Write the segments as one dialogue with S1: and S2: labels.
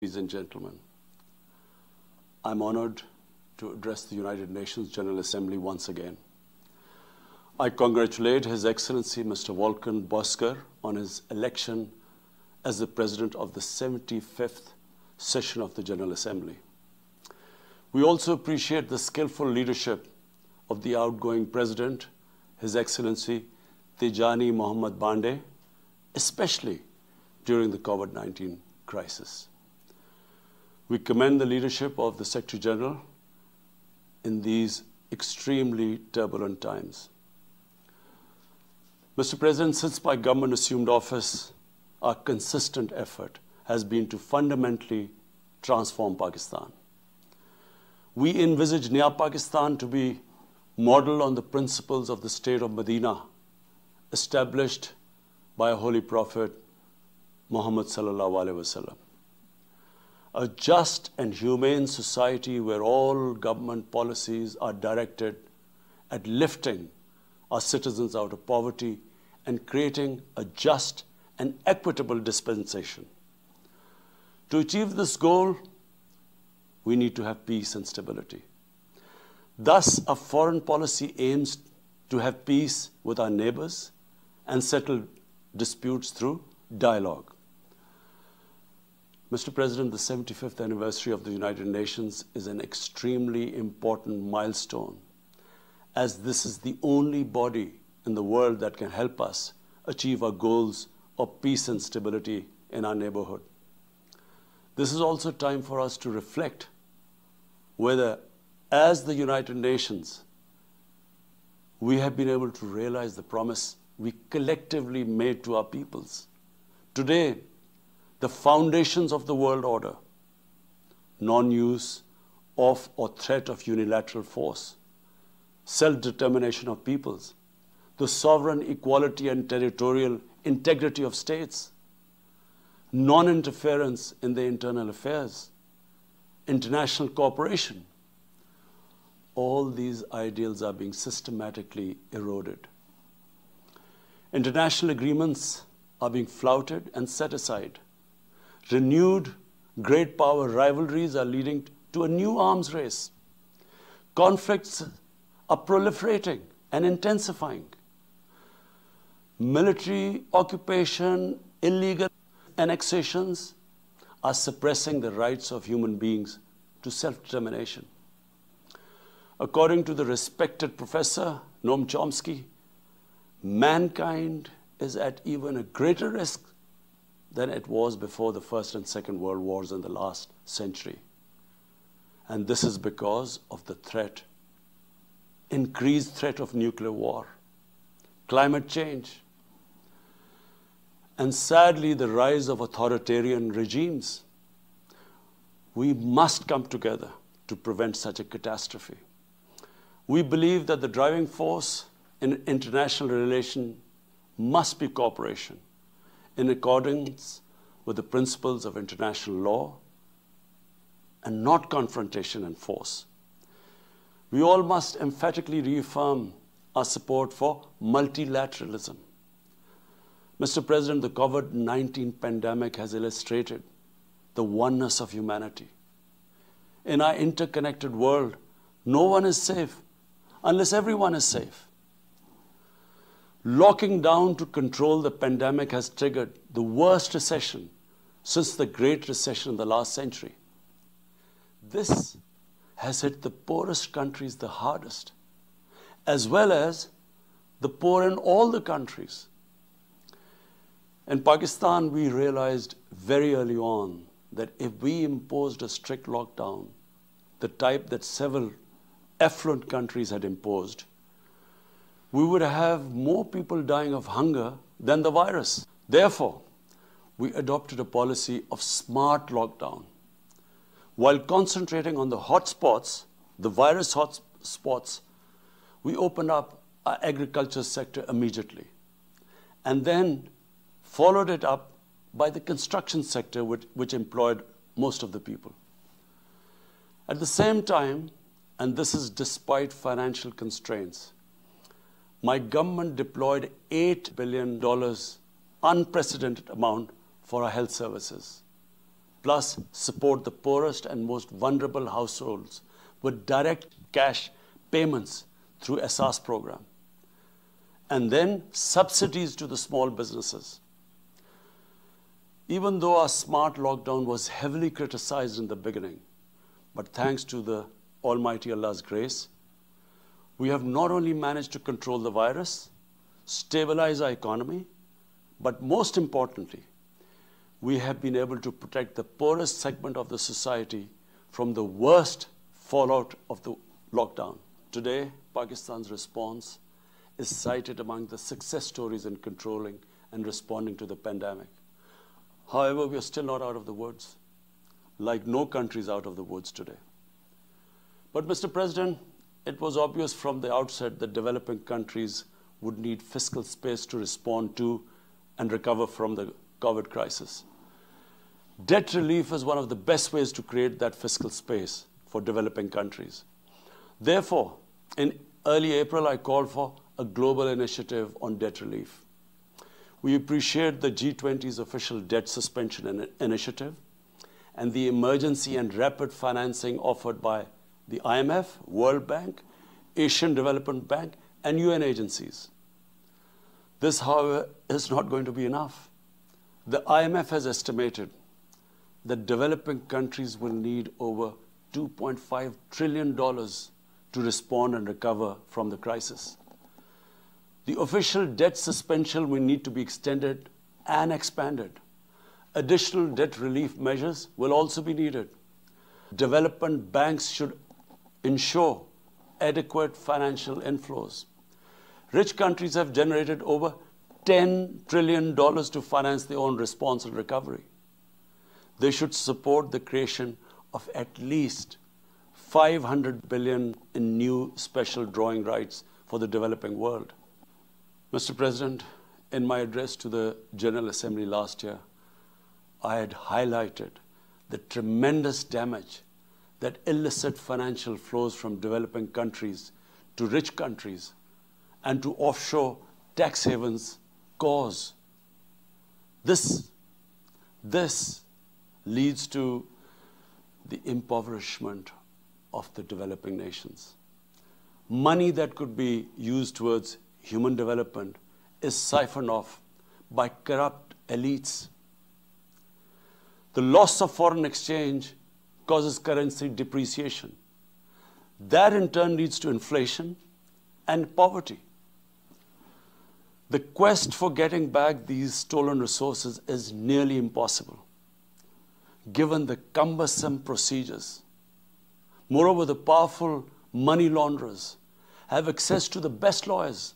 S1: Ladies and gentlemen, I'm honored to address the United Nations General Assembly once again. I congratulate His Excellency Mr. Volkan Bozkır on his election as the President of the 75th session of the General Assembly. We also appreciate the skillful leadership of the outgoing President, His Excellency Tijani Mohammad Bande, especially during the COVID-19 crisis. We commend the leadership of the Secretary General in these extremely turbulent times. Mr. President, since my government assumed office, our consistent effort has been to fundamentally transform Pakistan. We envisage Naya Pakistan to be modeled on the principles of the state of Medina, established by a holy prophet, Muhammad sallallahu alaihi wasallam. A just and humane society where all government policies are directed at lifting our citizens out of poverty and creating a just and equitable dispensation. To achieve this goal, we need to have peace and stability. Thus, our foreign policy aims to have peace with our neighbors and settle disputes through dialogue. Mr. President, the 75th anniversary of the United Nations is an extremely important milestone, as this is the only body in the world that can help us achieve our goals of peace and stability in our neighborhood. This is also time for us to reflect whether, as the United Nations, we have been able to realize the promise we collectively made to our peoples. Today, the foundations of the world order, non-use of or threat of unilateral force, self-determination of peoples, the sovereign equality and territorial integrity of states, non-interference in their internal affairs, international cooperation. All these ideals are being systematically eroded. International agreements are being flouted and set aside. Renewed great power rivalries are leading to a new arms race. Conflicts are proliferating and intensifying. Military occupation, illegal annexations are suppressing the rights of human beings to self-determination. According to the respected professor Noam Chomsky, mankind is at even a greater risk than it was before the First and Second World Wars in the last century. And this is because of the threat, increased threat of nuclear war, climate change, and sadly the rise of authoritarian regimes. We must come together to prevent such a catastrophe. We believe that the driving force in international relations must be cooperation, in accordance with the principles of international law and not confrontation and force. We all must emphatically reaffirm our support for multilateralism. Mr. President, the COVID-19 pandemic has illustrated the oneness of humanity. In our interconnected world, no one is safe unless everyone is safe. Locking down to control the pandemic has triggered the worst recession since the Great Recession in the last century. This has hit the poorest countries the hardest, as well as the poor in all the countries. In Pakistan, we realized very early on that if we imposed a strict lockdown, the type that several affluent countries had imposed, we would have more people dying of hunger than the virus. Therefore, we adopted a policy of smart lockdown. While concentrating on the hotspots, the virus hotspots, we opened up our agriculture sector immediately, and then followed it up by the construction sector, which employed most of the people. At the same time, and this is despite financial constraints, my government deployed $8 billion, unprecedented amount, for our health services. plus support the poorest and most vulnerable households with direct cash payments through SARS program. And then subsidies to the small businesses. Even though our smart lockdown was heavily criticized in the beginning, but thanks to the Almighty Allah's grace, we have not only managed to control the virus, stabilize our economy, but most importantly, we have been able to protect the poorest segment of the society from the worst fallout of the lockdown. Today, Pakistan's response is cited among the success stories in controlling and responding to the pandemic. However, we are still not out of the woods, like no country is out of the woods today. But Mr. President, it was obvious from the outset that developing countries would need fiscal space to respond to and recover from the COVID crisis. Debt relief is one of the best ways to create that fiscal space for developing countries. Therefore, in early April, I called for a global initiative on debt relief. We appreciate the G20's official debt suspension initiative and the emergency and rapid financing offered by the IMF, World Bank, Asian Development Bank, and UN agencies. This, however, is not going to be enough. The IMF has estimated that developing countries will need over $2.5 trillion to respond and recover from the crisis. The official debt suspension will need to be extended and expanded. Additional debt relief measures will also be needed. Development banks should ensure adequate financial inflows. Rich countries have generated over $10 trillion to finance their own response and recovery. They should support the creation of at least $500 billion in new special drawing rights for the developing world. Mr. President, in my address to the General Assembly last year, I had highlighted the tremendous damage that illicit financial flows from developing countries to rich countries and to offshore tax havens cause. This leads to the impoverishment of the developing nations. Money that could be used towards human development is siphoned off by corrupt elites. The loss of foreign exchange causes currency depreciation. That in turn leads to inflation and poverty. The quest for getting back these stolen resources is nearly impossible, given the cumbersome procedures. Moreover, the powerful money launderers have access to the best lawyers.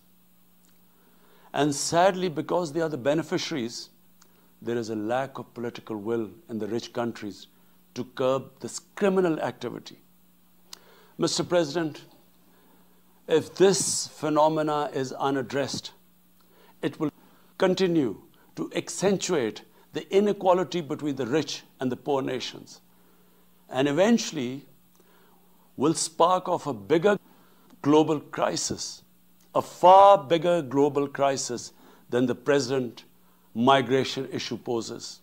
S1: And sadly, because they are the beneficiaries, there is a lack of political will in the rich countries to curb this criminal activity. Mr. President, if this phenomena is unaddressed, it will continue to accentuate the inequality between the rich and the poor nations, and eventually will spark off a bigger global crisis, a far bigger global crisis than the present migration issue poses.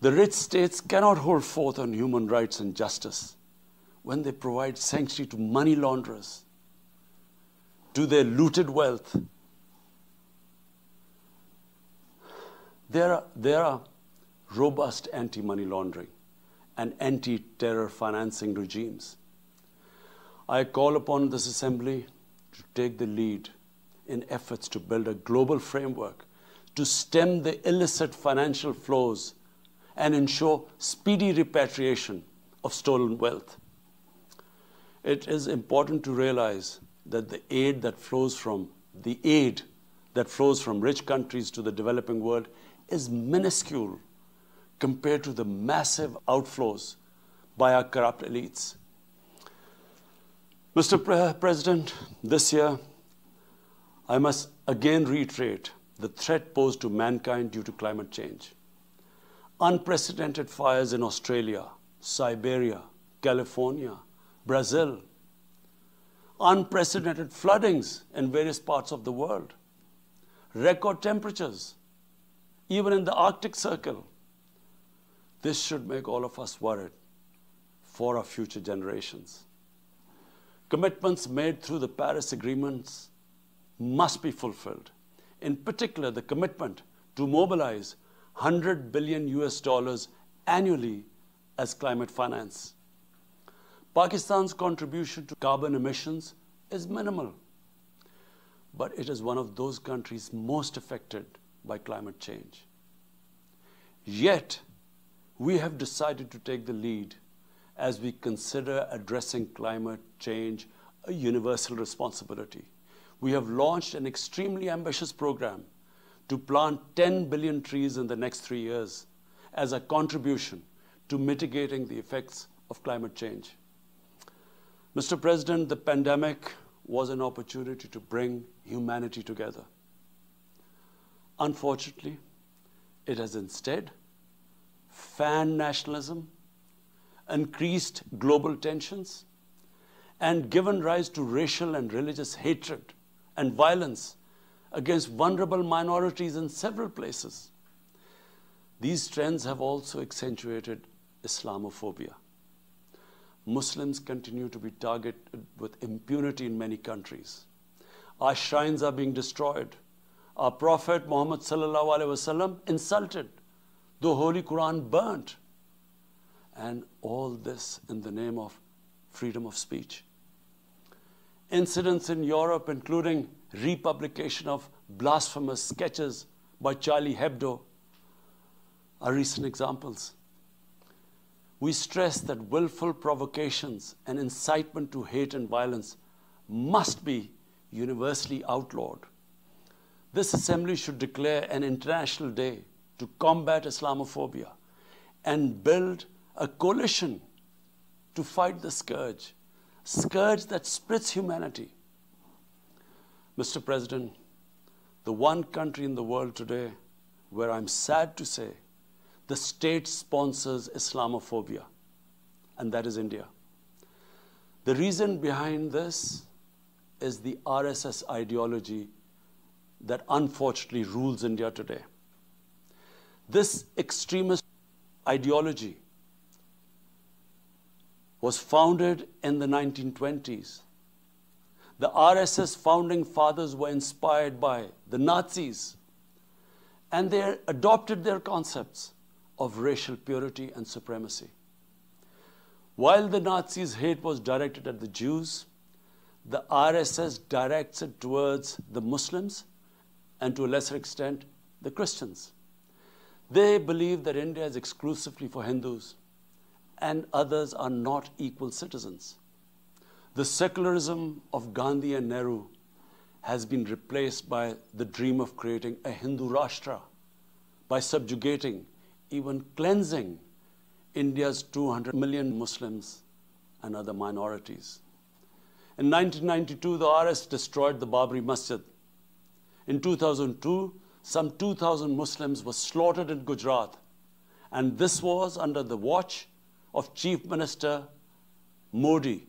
S1: The rich states cannot hold forth on human rights and justice when they provide sanctuary to money launderers, to their looted wealth. There are robust anti-money laundering and anti-terror financing regimes. I call upon this Assembly to take the lead in efforts to build a global framework to stem the illicit financial flows and ensure speedy repatriation of stolen wealth. It is important to realize that the aid that flows from rich countries to the developing world is minuscule compared to the massive outflows by our corrupt elites. Mr. President, this year, I must again reiterate the threat posed to mankind due to climate change. Unprecedented fires in Australia, Siberia, California, Brazil. Unprecedented floodings in various parts of the world. Record temperatures, even in the Arctic Circle. This should make all of us worried for our future generations. Commitments made through the Paris agreements must be fulfilled. In particular, the commitment to mobilize $100 billion annually as climate finance. Pakistan's contribution to carbon emissions is minimal, but it is one of those countries most affected by climate change. Yet, we have decided to take the lead as we consider addressing climate change a universal responsibility. We have launched an extremely ambitious program to plant 10 billion trees in the next 3 years as a contribution to mitigating the effects of climate change. Mr. President, the pandemic was an opportunity to bring humanity together. Unfortunately, it has instead fanned nationalism, increased global tensions, and given rise to racial and religious hatred and violence against vulnerable minorities in several places. These trends have also accentuated Islamophobia. Muslims continue to be targeted with impunity in many countries. Our shrines are being destroyed. Our Prophet Muhammad sallallahu alaihi wasallam insulted. The Holy Quran burnt. And all this in the name of freedom of speech. Incidents in Europe, including republication of blasphemous sketches by Charlie Hebdo, are recent examples. We stress that willful provocations and incitement to hate and violence must be universally outlawed. This assembly should declare an international day to combat Islamophobia and build a coalition to fight the scourge that splits humanity. Mr. President, the one country in the world today where I'm sad to say the state sponsors Islamophobia, and that is India. The reason behind this is the RSS ideology that unfortunately rules India today. This extremist ideology was founded in the 1920s. The RSS founding fathers were inspired by the Nazis, and they adopted their concepts of racial purity and supremacy. While the Nazis' hate was directed at the Jews, the RSS directs it towards the Muslims and to a lesser extent, the Christians. They believe that India is exclusively for Hindus and others are not equal citizens. The secularism of Gandhi and Nehru has been replaced by the dream of creating a Hindu Rashtra by subjugating, even cleansing, India's 200 million Muslims and other minorities. In 1992, the RS destroyed the Babri Masjid. In 2002, some 2,000 Muslims were slaughtered in Gujarat, and this was under the watch of Chief Minister Modi.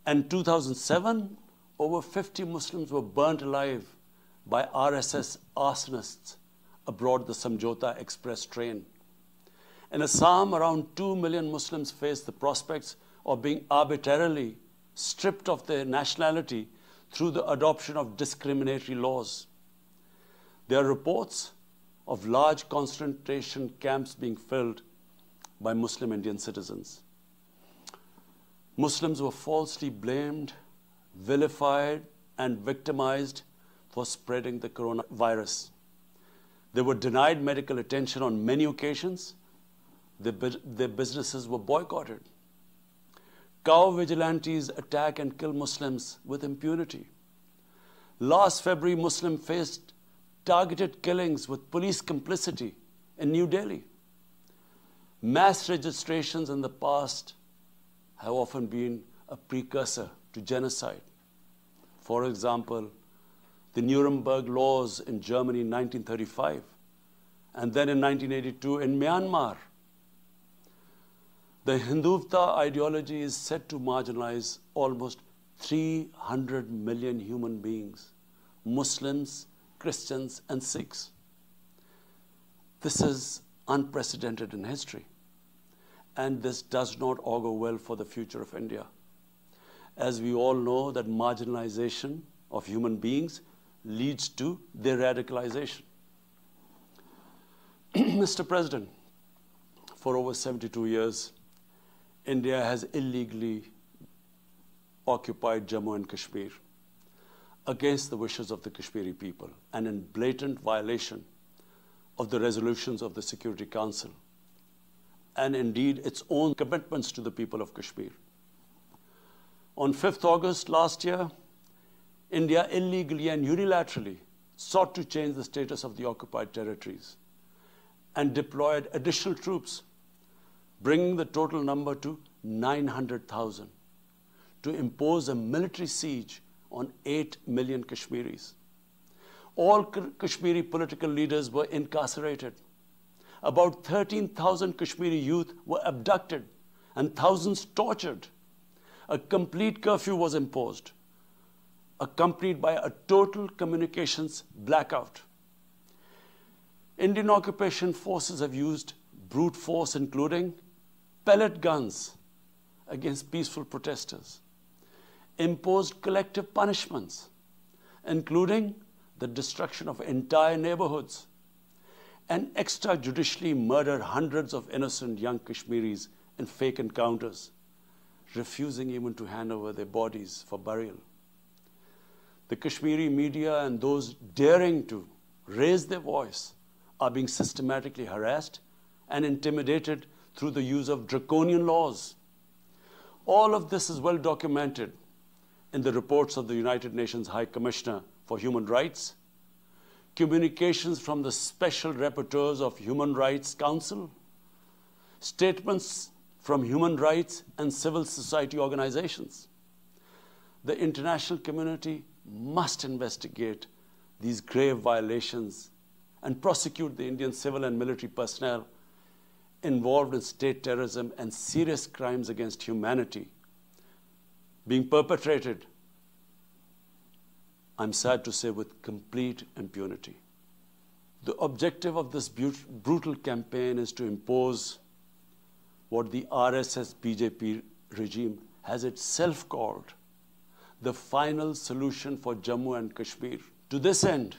S1: In 2007, over 50 Muslims were burnt alive by RSS arsonists aboard the Samjhauta Express train. In Assam, around 2 million Muslims face the prospects of being arbitrarily stripped of their nationality through the adoption of discriminatory laws. There are reports of large concentration camps being filled by Muslim Indian citizens. Muslims were falsely blamed, vilified, and victimized for spreading the coronavirus. They were denied medical attention on many occasions. Their businesses were boycotted. Cow vigilantes attack and kill Muslims with impunity. Last February, Muslims faced targeted killings with police complicity in New Delhi. Mass registrations in the past have often been a precursor to genocide. For example, the Nuremberg laws in Germany in 1935, and then in 1982 in Myanmar. The Hindutva ideology is said to marginalize almost 300 million human beings, Muslims, Christians, and Sikhs. This is unprecedented in history. And this does not augur well for the future of India. As we all know, that marginalization of human beings leads to their radicalization. Mr. President, for over 72 years, India has illegally occupied Jammu and Kashmir against the wishes of the Kashmiri people and in blatant violation of the resolutions of the Security Council and indeed its own commitments to the people of Kashmir. On 5th August last year, India illegally and unilaterally sought to change the status of the occupied territories and deployed additional troops, bringing the total number to 900,000, to impose a military siege on 8 million Kashmiris. All Kashmiri political leaders were incarcerated. About 13,000 Kashmiri youth were abducted and thousands tortured. A complete curfew was imposed, accompanied by a total communications blackout. Indian occupation forces have used brute force, including pellet guns against peaceful protesters, imposed collective punishments, including the destruction of entire neighborhoods, and extrajudicially murdered hundreds of innocent young Kashmiris in fake encounters, refusing even to hand over their bodies for burial. The Kashmiri media and those daring to raise their voice are being systematically harassed and intimidated through the use of draconian laws. All of this is well documented in the reports of the United Nations High Commissioner for Human Rights, communications from the Special Rapporteurs of Human Rights Council, statements from human rights and civil society organizations. The international community must investigate these grave violations and prosecute the Indian civil and military personnel involved in state terrorism and serious crimes against humanity being perpetrated, I'm sad to say, with complete impunity. The objective of this brutal campaign is to impose what the RSS BJP regime has itself called the final solution for Jammu and Kashmir. To this end,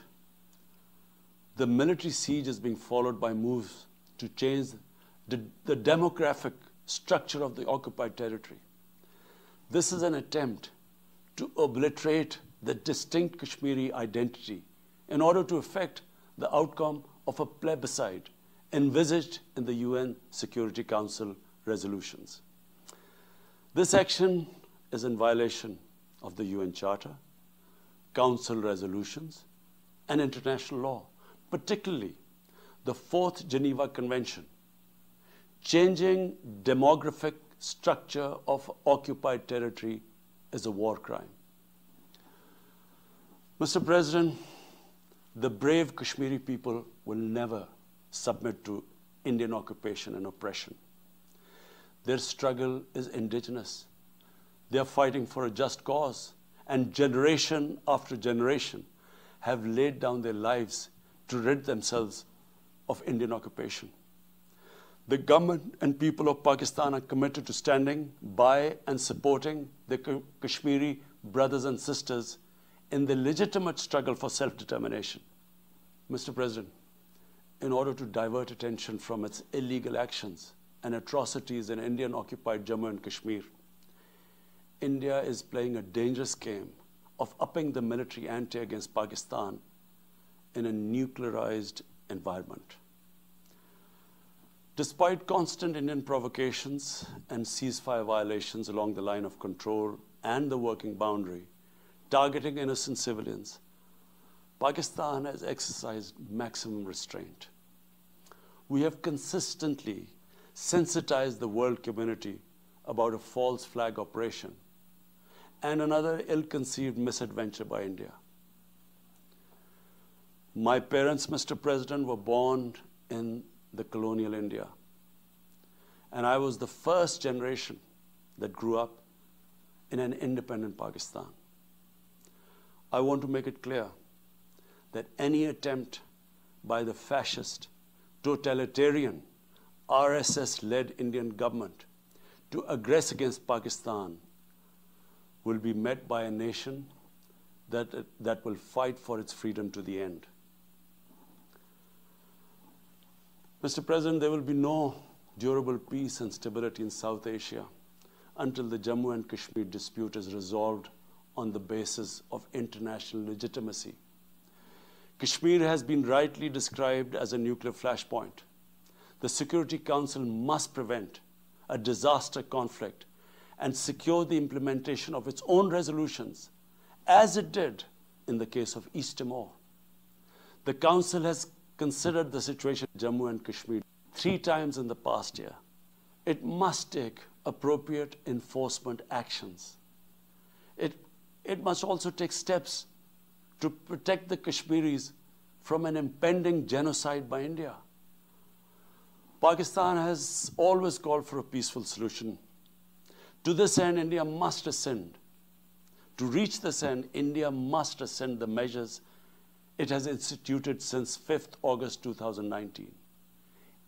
S1: the military siege is being followed by moves to change the demographic structure of the occupied territory. This is an attempt to obliterate the distinct Kashmiri identity in order to effect the outcome of a plebiscite envisaged in the UN Security Council resolutions. This action is in violation of the UN Charter, Council resolutions, and international law, particularly the 4th Geneva Convention. Changing demographic structure of occupied territory is a war crime. Mr. President, the brave Kashmiri people will never submit to Indian occupation and oppression. Their struggle is indigenous. They are fighting for a just cause, and generation after generation have laid down their lives to rid themselves of Indian occupation. The government and people of Pakistan are committed to standing by and supporting their Kashmiri brothers and sisters in the legitimate struggle for self-determination. Mr. President, in order to divert attention from its illegal actions and atrocities in Indian-occupied Jammu and Kashmir, India is playing a dangerous game of upping the military ante against Pakistan in a nuclearized environment. Despite constant Indian provocations and ceasefire violations along the line of control and the working boundary, targeting innocent civilians, Pakistan has exercised maximum restraint. We have consistently sensitized the world community about a false flag operation and another ill-conceived misadventure by India. My parents, Mr. President, were born in the colonial India, and I was the first generation that grew up in an independent Pakistan. I want to make it clear that any attempt by the fascist totalitarian, RSS-led Indian government to aggress against Pakistan will be met by a nation that will fight for its freedom to the end. Mr. President, there will be no durable peace and stability in South Asia until the Jammu and Kashmir dispute is resolved on the basis of international legitimacy. Kashmir has been rightly described as a nuclear flashpoint. The Security Council must prevent a disaster conflict and secure the implementation of its own resolutions, as it did in the case of East Timor. The Council has considered the situation in Jammu and Kashmir 3 times in the past year. It must take appropriate enforcement actions. It must also take steps to protect the Kashmiris from an impending genocide by India. Pakistan has always called for a peaceful solution. To this end, India must rescind. To reach this end, India must rescind the measures it has instituted since 5th August 2019,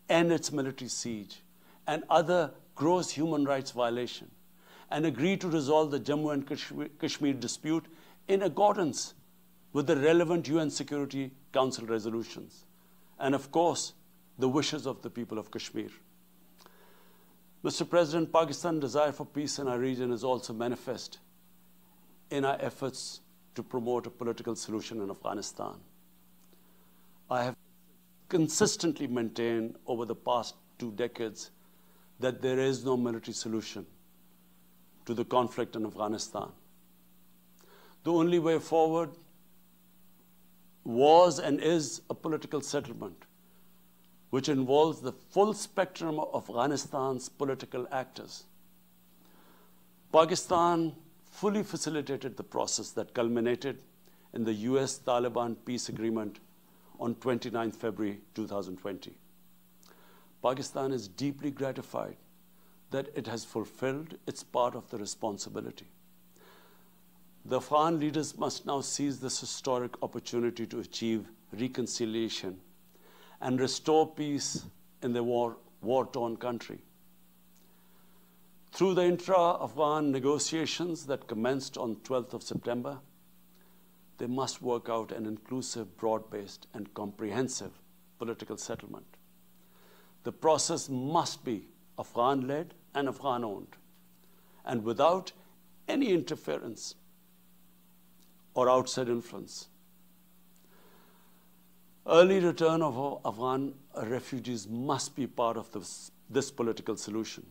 S1: end its military siege and other gross human rights violation, and agree to resolve the Jammu and Kashmir dispute in accordance with the relevant UN Security Council resolutions, and of course, the wishes of the people of Kashmir. Mr. President, Pakistan's desire for peace in our region is also manifest in our efforts to promote a political solution in Afghanistan. I have consistently maintained over the past 2 decades that there is no military solution to the conflict in Afghanistan. The only way forward was and is a political settlement, which involves the full spectrum of Afghanistan's political actors. Pakistan fully facilitated the process that culminated in the US-Taliban peace agreement on 29 February 2020. Pakistan is deeply gratified that it has fulfilled its part of the responsibility. The Afghan leaders must now seize this historic opportunity to achieve reconciliation and restore peace in their war-torn country. Through the intra-Afghan negotiations that commenced on 12th of September, they must work out an inclusive, broad-based, and comprehensive political settlement. The process must be Afghan-led and Afghan-owned, and without any interference or outside influence. Early return of Afghan refugees must be part of this political solution.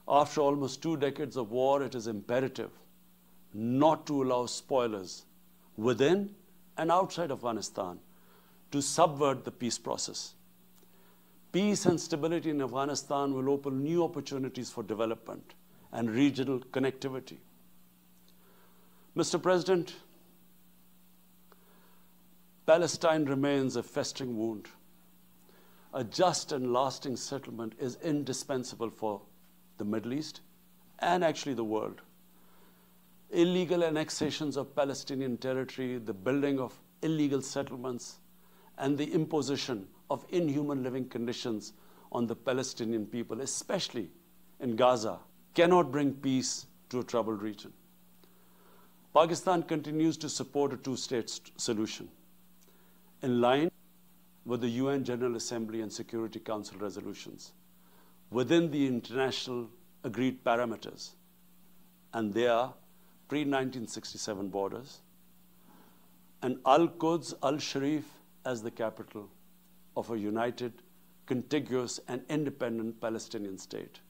S1: After almost 2 decades of war, it is imperative not to allow spoilers within and outside Afghanistan to subvert the peace process. Peace and stability in Afghanistan will open new opportunities for development and regional connectivity. Mr. President, Palestine remains a festering wound. A just and lasting settlement is indispensable for the Middle East and actually the world. Illegal annexations of Palestinian territory, the building of illegal settlements, and the imposition of inhuman living conditions on the Palestinian people, especially in Gaza, cannot bring peace to a troubled region. Pakistan continues to support a 2-state solution in line with the UN General Assembly and Security Council resolutions within the international agreed parameters, and they are pre-1967 borders, and Al-Quds, Al-Sharif as the capital of a united, contiguous, and independent Palestinian state.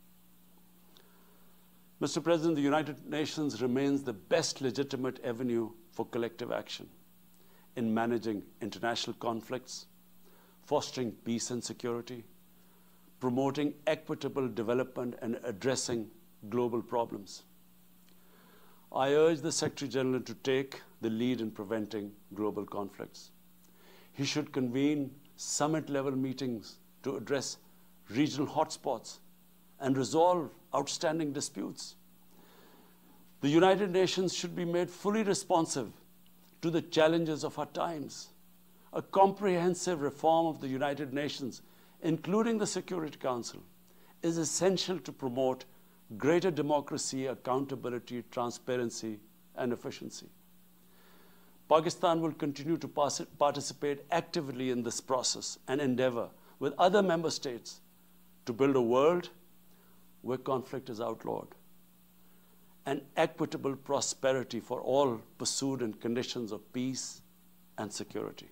S1: Mr. President, the United Nations remains the best legitimate avenue for collective action in managing international conflicts, fostering peace and security, promoting equitable development, and addressing global problems. I urge the Secretary General to take the lead in preventing global conflicts. He should convene summit-level meetings to address regional hotspots and resolve outstanding disputes. The United Nations should be made fully responsive to the challenges of our times. a comprehensive reform of the United Nations, including the Security Council, is essential to promote greater democracy, accountability, transparency, and efficiency. Pakistan will continue to participate actively in this process and endeavor with other member states to build a world where conflict is outlawed and equitable prosperity for all pursued in conditions of peace and security.